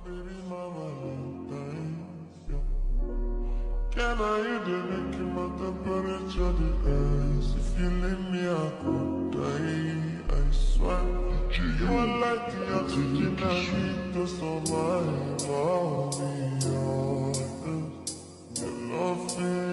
baby, my Valentine, yeah. Can I hear the making my temperature the ice? If you leave me, I could die, I swear. You are like the oxygen I need to survive. I'll be honest. Your love is